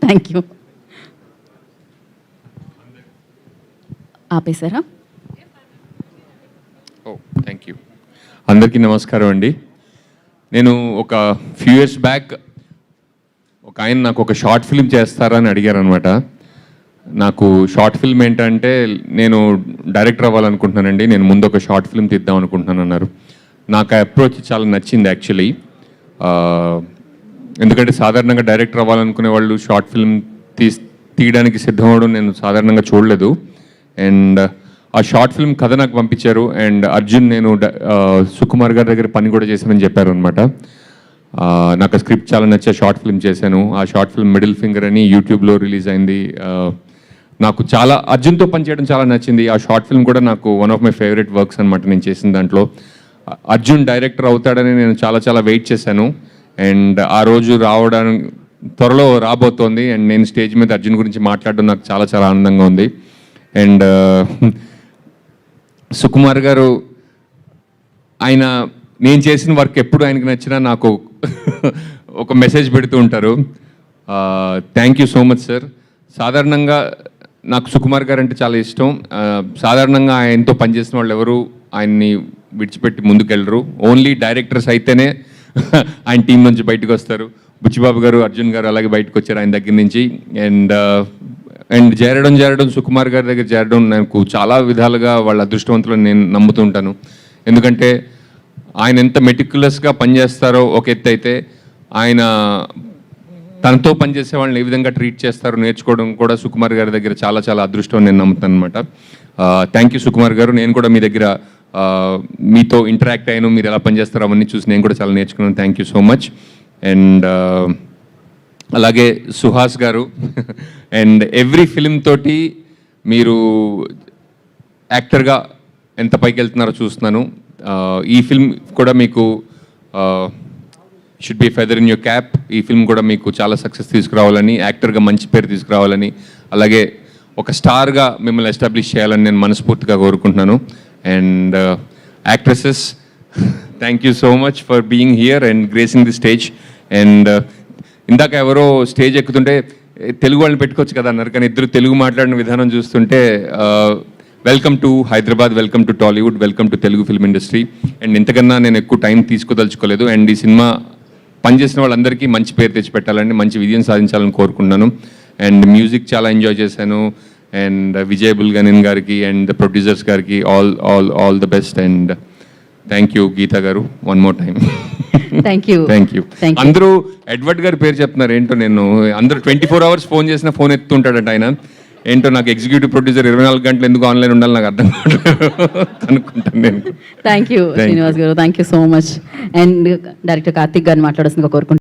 Thank you. ఆపేశారా? Thank you. అందరికీ నమస్కారం అండి. నేను ఒక ఫ్యూ ఇయర్స్ బ్యాక్ ఒక ఆయన నాకు ఒక షార్ట్ ఫిల్మ్ చేస్తారని అడిగారు అనమాట. నాకు షార్ట్ ఫిల్మ్ ఏంటంటే నేను డైరెక్టర్ అవ్వాలనుకుంటున్నానండి, నేను ముందు ఒక షార్ట్ ఫిల్మ్ తీద్దాం అనుకుంటున్నాను అన్నారు. నాకు ఆ అప్రోచ్ చాలా నచ్చింది యాక్చువల్లీ. ఎందుకంటే సాధారణంగా డైరెక్టర్ అవ్వాలనుకునే వాళ్ళు షార్ట్ ఫిల్మ్ తీయడానికి సిద్ధమవడం నేను సాధారణంగా చూడలేదు. అండ్ ఆ షార్ట్ ఫిల్మ్ కథ నాకు పంపించారు. అండ్ అర్జున్ నేను సుకుమార్ గారి దగ్గర పని కూడా చేశానని చెప్పారు అనమాట. నాకు ఆ స్క్రిప్ట్ చాలా నచ్చే షార్ట్ ఫిల్మ్ చేశాను. ఆ షార్ట్ ఫిల్మ్ మిడిల్ ఫింగర్ అని యూట్యూబ్లో రిలీజ్ అయింది. నాకు చాలా అర్జున్తో పనిచేయడం చాలా నచ్చింది. ఆ షార్ట్ ఫిల్మ్ కూడా నాకు one of my favourite works అనమాట నేను చేసిన దాంట్లో. అర్జున్ డైరెక్టర్ అవుతాడని నేను చాలా చాలా వెయిట్ చేశాను. అండ్ ఆ రోజు రావడానికి త్వరలో రాబోతోంది. అండ్ నేను స్టేజ్ మీద అర్జున్ గురించి మాట్లాడడం నాకు చాలా చాలా ఆనందంగా ఉంది. అండ్ సుకుమార్ గారు ఆయన నేను చేసిన వర్క్ ఎప్పుడు ఆయనకి నచ్చినా నాకు ఒక మెసేజ్ పెడుతూ ఉంటారు. Thank you so much sir. సాధారణంగా నాకు సుకుమార్ గారు అంటే చాలా ఇష్టం. సాధారణంగా ఆయనతో పనిచేసిన వాళ్ళు ఎవరు ఆయన్ని విడిచిపెట్టి ముందుకెళ్ళరు. ఓన్లీ డైరెక్టర్స్ అయితేనే ఆయన టీం నుంచి బయటకు వస్తారు. బుచ్చిబాబు గారు, అర్జున్ గారు అలాగే బయటకు వచ్చారు ఆయన దగ్గర నుంచి. అండ్ చేరడం సుకుమార్ గారి దగ్గర చేరడం నాకు చాలా విధాలుగా వాళ్ళ అదృష్టవంతులను నేను నమ్ముతూ ఉంటాను. ఎందుకంటే ఆయన ఎంత మెటిక్యులస్గా పనిచేస్తారో ఒక ఎత్తు అయితే, ఆయన తనతో పనిచేసే వాళ్ళని ఏ విధంగా ట్రీట్ చేస్తారో నేర్చుకోవడం కూడా సుకుమార్ గారి దగ్గర చాలా చాలా అదృష్టం నేను నమ్ముతాను అనమాట. థ్యాంక్ యూ సుకుమార్ గారు. నేను కూడా మీ దగ్గర మీతో ఇంటరాక్ట్ అయ్యాను, మీరు ఎలా పనిచేస్తారో అవన్నీ చూసి నేను కూడా చాలా నేర్చుకున్నాను. Thank you so much. And అలాగే సుహాస్ గారు అండ్ ఎవ్రీ ఫిలిం తోటి మీరు యాక్టర్గా ఎంత పైకి వెళ్తున్నారో చూస్తున్నాను. ఈ ఫిల్మ్ కూడా మీకు should be feather in your cap. ఈ ఫిల్మ్ కూడా మీకు చాలా సక్సెస్ తీసుకురావాలని, యాక్టర్గా మంచి పేరు తీసుకురావాలని, అలాగే ఒక స్టార్గా మిమ్మల్ని ఎస్టాబ్లిష్ చేయాలని నేను మనస్ఫూర్తిగా కోరుకుంటున్నాను. And actresses, thank you so much for being here and gracing the stage. And ఇందాక ఎవరో స్టేజ్ ఎక్కుతుంటే తెలుగు వాళ్ళని పెట్టుకోవచ్చు కదా అన్నారు, కానీ ఇద్దరు తెలుగు మాట్లాడిన విధానం చూస్తుంటే welcome to Hyderabad, welcome to Tollywood, welcome to Telugu film industry. And ఇంతకన్నా నేను ఎక్కువ టైం తీసుకోదలుచుకోలేదు. అండ్ ఈ సినిమా పనిచేసిన వాళ్ళందరికీ మంచి పేరు తెచ్చిపెట్టాలని, మంచి విజయం సాధించాలని కోరుకుంటున్నాను. అండ్ మ్యూజిక్ చాలా ఎంజాయ్ చేశాను. అండ్ విజయ్ బుల్గనిన్ గారికి అండ్ ప్రొడ్యూసర్స్ గారికి all the best. And thank you Geeta గారు, one more time. Thank you. అందరూ ఎడ్వర్డ్ గారి పేరు చెప్తున్నారు ఏంటో. నేను అందరూ 24 hours ఫోన్ చేసినా ఫోన్ ఎత్తుంటాడట ఆయన. ఏంటో నాకు ఎగ్జిక్యూటివ్ ప్రొడ్యూసర్ 24 గంటలు ఎందుకు ఆన్లైన్ ఉండాలి నాకు అర్థం అనుకుంటాను నేను. థ్యాంక్ యూ శ్రీనివాస్ గారు, thank you so much. And director Karthik గారిని మాట్లాడాల్సిందిగా కోరుకుంటున్నాను.